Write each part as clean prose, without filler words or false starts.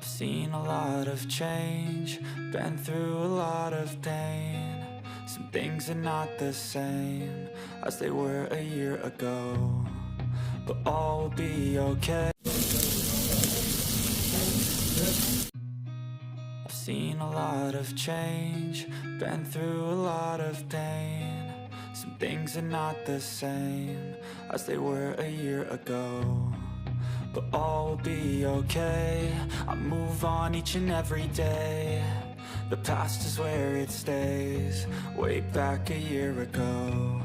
I've seen a lot of change, been through a lot of pain. Some things are not the same as they were a year ago, but all will be okay. I've seen a lot of change, been through a lot of pain. Some things are not the same as they were a year ago, but all will be okay. I move on each and every day. The past is where it stays, way back a year ago.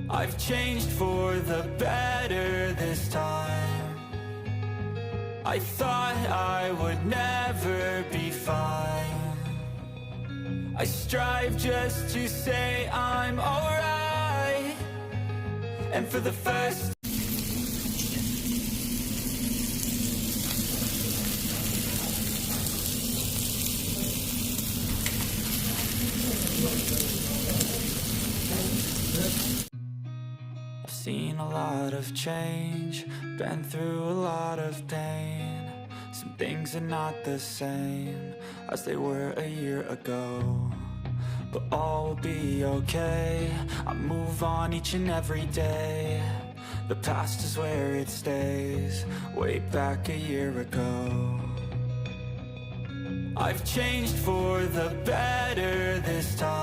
I've changed for the better this time. I thought I would never be fine. I strive just to say I'm alright, and for the first I've seen a lot of change, been through a lot of pain. Some things are not the same as they were a year ago, but all will be okay. I move on each and every day. The past is where it stays, way back a year ago. I've changed for the better this time.